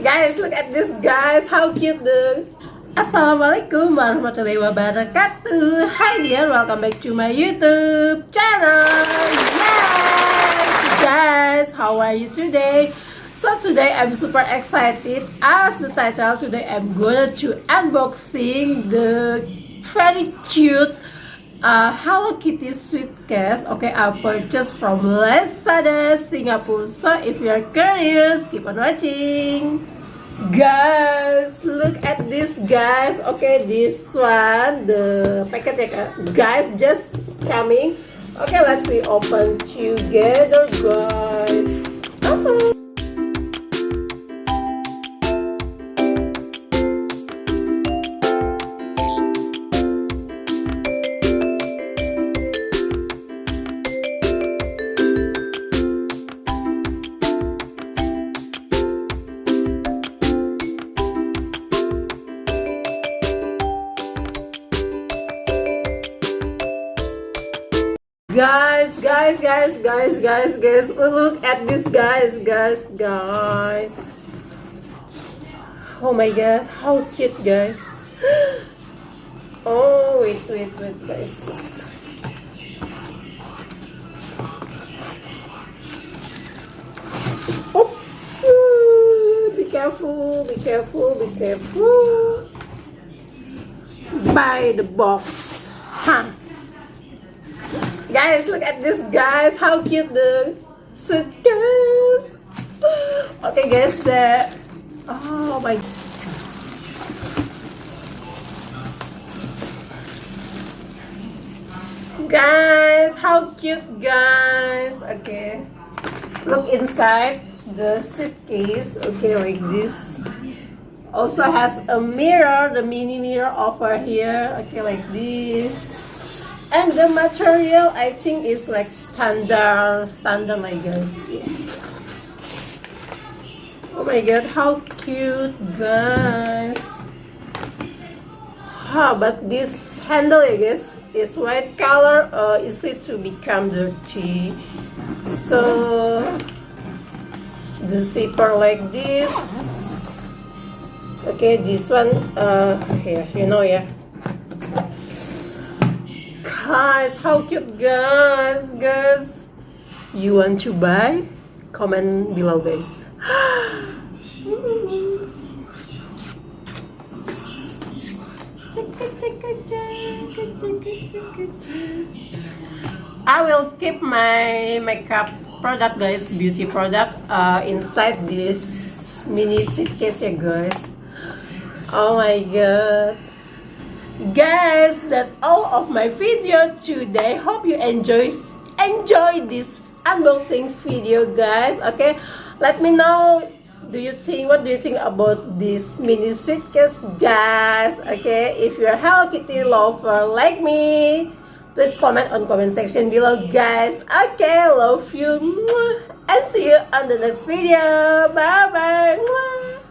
Guys, look at this, guys. How cute the. Assalamualaikum warahmatullahi wabarakatuh. Hi dear, welcome back to my YouTube channel. Yes, guys, how are you today? So today I'm super excited. As the title, today I'm gonna to unboxing the very cute Hello Kitty suitcase. Okay, I purchased from Lazada, Singapore. So if you're curious, keep on watching. Guys, look at this, guys. Okay, this one, the packet, guys, just coming. Okay, let's open together, guys. Guys, look at this, guys. Oh my god, how cute, guys. Oh, wait, guys. Oops. Be careful. Buy the box. Guys, look at this, guys. How cute the suitcase. Okay, guys, oh my. Guys, how cute, guys. Okay, look inside the suitcase. Okay, like this. Also has a mirror, the mini mirror over here. Okay, like this. And the material, I think, is like standard, like guys. Yeah. Oh my god, how cute, guys. But this handle, I guess, is white color, easily to become dirty. So the zipper like this. Okay, this one, here, yeah. Guys, how cute, guys. You want to buy? Comment below, guys. I will keep my makeup product, guys, beauty product, inside this mini suitcase, yeah, guys. Oh my god. Guys, that's all of my video today. Hope you enjoy this unboxing video, guys. Okay, let me know, what do you think about this mini suitcase, guys? Okay, if you're a Hello Kitty lover like me, please comment on comment section below, guys. Okay, love you and see you on the next video. Bye bye.